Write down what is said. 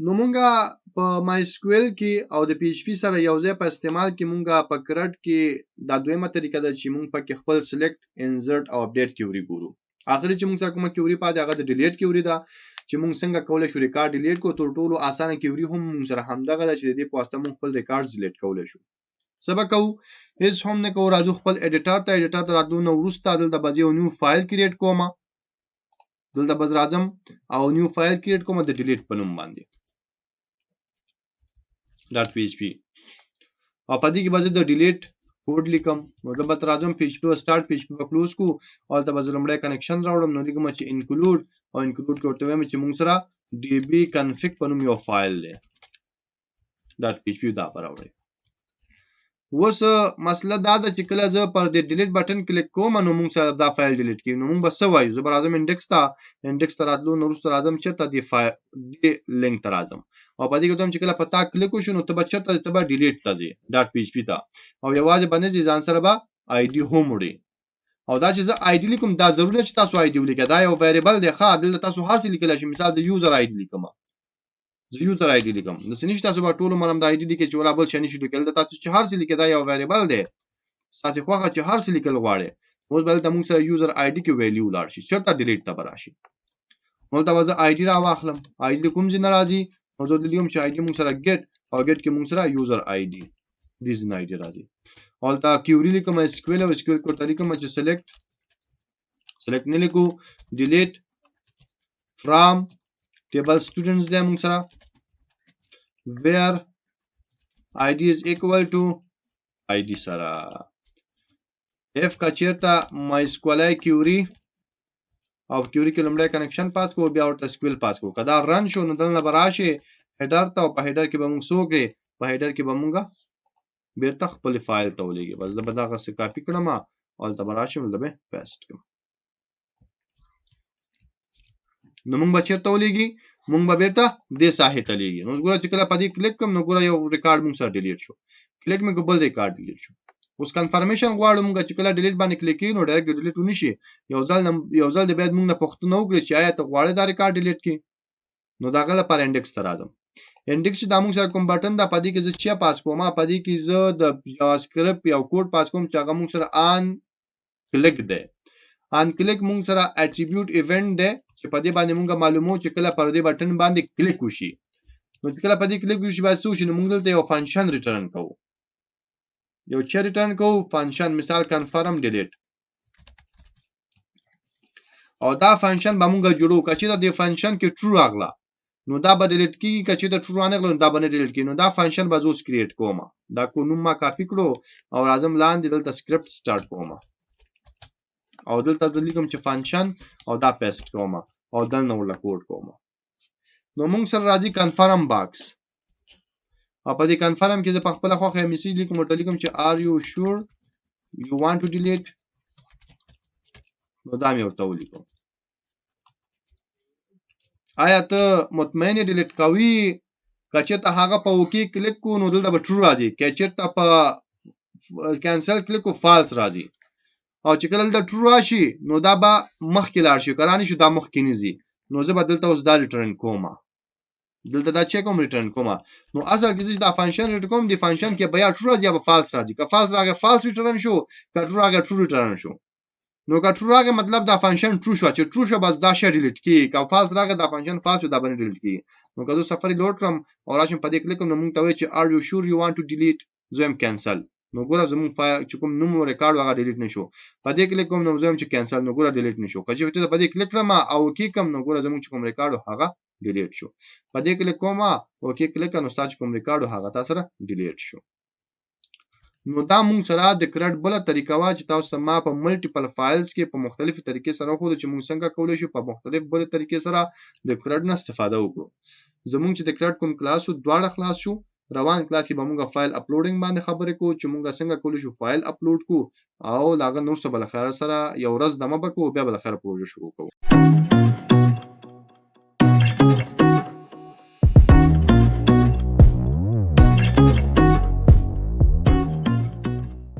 نو مونږه په MySQL کې او د PHP سره یو ځای په استعمال کې مونږه په CRUD کې دا دویمه طریقه ده چې مونږ پکې خپل select insert او update کیوري ګورو. اخري چې مونږ سره کومه کیوري پاتې هغه د delete کیوري ده چې مونږ څنګه کولای شو ریکارډ ډیلیټ کو. تر ټولو اسانه کیوري هم مونږ سره همدغه ده چې د دې په واسطه مونږ خپل ریکارډ ډیلیټ کولای شو. سبا کو هیڅ هم نه کو، راځو خپل ایډیټر ته راتلو. نو وروسته دلته به یو نیو فایل کریټ کوم، دلته به راځم او نیو فایل کریټ کوم د ډیلیټ په نوم باندې .php او په دې کې به د ډیلیټ کوډ لیکم. نو دا به راځم PHP او start PHP په کلوز کو او دا به لمړی کنیکشن راوړم. نو لیکم چې انکلود او انکلود کوته وایم چې موږ سره db-config په نوم یو فایل دی .php دا راوړی. اوس مسله دا ده چې کله زه پر دې ډیلیټ بٹن کلیک کوم نو موږ سره دا فایل ډیلیټ کیږي. نو موږ به څه وایو؟ زه به راځم انډیکس ته راتلو. نو وروسته راځم چېرته دې لینک ته راځم او په دې کې چې کله پتا کلیک وشو نو ته به چېرته ته به ډیلیټ ته ځې .php ته او یوازې باندې ځان سره به ID هم وړي. او دا چې زه ID لیکم دا ضروري نه چې تاسو ID ولیکئ، دا یو ویریبل دی. ښه دلته تاسو هر څه لیکلی شئ. مثال د یوزر ID لیکم، زه یوزر ID لیکم. داسې نشته تاسو به ټول عمر هم د ID لیکئ چې ولا بل شی نشئ لیکلی. دلته تاسو چې هر څه لیکئ دا یو ویریبل دی، ستاسې خوښه چې هر څه لیکل غواړئ. اوس به دلته موږ سره یوزر ID کې ویلیو ولاړ شي، چېرته ډیلیټ ته به راشي. نو دلته به زه ID راواخلم. ID کوم ځای نه راځي؟ نو زه دلته لیکم چې ID موږ سره ګیټ او ګیټ کې موږ سره یوزر ID دې ځای نه ID راځي. او دلته کیوري لیکم SQL او SQL کوډ لیکم چې select نه لیکو delete from table students دی موږ سره where ID is equal to ID سره if کا چیرته MySQL query او query کې لمړی کنیکشن پاس کو بیا ورته SQL پاس کو. کدا رن شو نو دلته براشه هیډر ته او په هیډر کې به موږ سوګې په هیډر کې به موږ بیرته خپل فایل ته ولېږي. بس دا به دغه څه کاپی کړم او دلته براشه ولته به پیسټ کړم. نو موږ به چیرته ولېږي؟ موږ به بیرته دې ساحې ته لېږي. نو ګوره چې کله په دې کلیک کوم نو ګوره یو ریکارډ موږ سره ډیلیټ شو. کلیک مې کو بل ریکارډ ډیلیټ شو. اوس کنفرمیشن غواړو موږ چې کله ډیلیټ باندې کلیک کړو نو ډایرکټ ډیلیټ ونشي. یو ځل د باید موږ نه پوښتنه وکړو چې آیا ته غواړې دا ریکارډ ډیلیټ کړې. نو دا غل پر انډیکس ته راځم. انډیکس چې دا موږ سره کوم بٹن دا پدې کې زه چیا پاس کوم؟ پدې کې زه د جاوا سکرپټ یو کوډ پاس کوم چې هغه موږ سره آن کلیک دی. آن کلیک موږ سره اټریبیوټ ایونت دی چې پدې باندې موږ معلومو چې کله پر دې بٹن باندې کلیک وشي نو کله پدې کلیک وشي بس وشي نو موږ دلته یو فنکشن ریټرن کوو. یو چې ریټرن کوو فنکشن مثال کنفرم ډیلیټ او دا فنکشن به موږ جوړو. کچې دا د فنکشن کې ټرو راغله نو دا به ډیلیټ کیږي، کچې دا ټرو نه غلو دا به نه ډیلیټ کیږي. نو دا فنکشن به زوس کریټ کوم. دا کو نوم ما کاپی کړو او راځم لاندې دلته سکرپټ سٹارټ کوم او دلته لیکم چې فنکشن او دا پیسټ کوم او دلته ولا کوډ کوم. نو موږ سره راځي کنفرم باکس او په دې کنفرم کې د خپل خوخه میسج لیکم او لیکم چې are you sure you want to delete. نو دا مې ورته ولیکم آیا ته مطمئن ډیلیټ کوي؟ کچته هغه په اوکی کلیک کو نو دلته به ټرو راځي، کچته په کینسل کلیک کو فالس راځي او چې کله دلته ټرو راشي نو دا به مخکې لاړ شي، کرانی شو دا مخکې نيزي. نو زه به دلته اوس دا ریټرن کوم، دلته دا چیک کوم ریټرن کوم. نو اصل کې چې دا فنکشن ریټرن کوم دی فنکشن کې بیا ټرو راځي یا فالس راځي. که فالس راغی فالس ریټرن شو، که ټرو راغی ټرو ریټرن شو. نو که ټرو راغی مطلب دا فنکشن ټرو شو، چې ټرو شو بس دا شی ډیلیټ کی. که فالس راغی دا فنکشن فالس شو دا باندې ډیلیټ کی. نو که زه سفر لوډ کړم او راشم په دې کلیک کوم نو موږ ته وایي چې are you sure you want to delete. زم کینسل. نو ګوره زموږ فایل چې کوم نوم ریکارډ هغه ډیلیټ نشو. په دې کلیک کوم نو زم چې کینسل نو ګوره ډیلیټ نشو. که چې ته په دې کلیک کړم او کی کوم نو ګوره زموږ چې کوم ریکارډ هغه ډیلیټ شو. په دې کلیک کوم او کی کلیک نو ستاسو کوم ریکارډ هغه تاسو سره ډیلیټ شو. نو دا موږ سره د کرډ بل طریقه وا چې تاسو ما په ملټیپل فایلز کې په مختلفو طریقې سره خو چې موږ څنګه کولای شو په مختلف بل طریقې سره د کرډ نه استفاده وکړو. زموږ چې د کرډ کوم کلاس او دواړه خلاص شو، روان کلاس کې به موږ فایل اپلوډینګ باندې خبرې کوو چې موږ څنګه کولای شو فایل اپلوډ کو او لاغه نور څه بل خیر سره یو ورځ دمه بکو بیا بل خیر پروژه شروع کوو.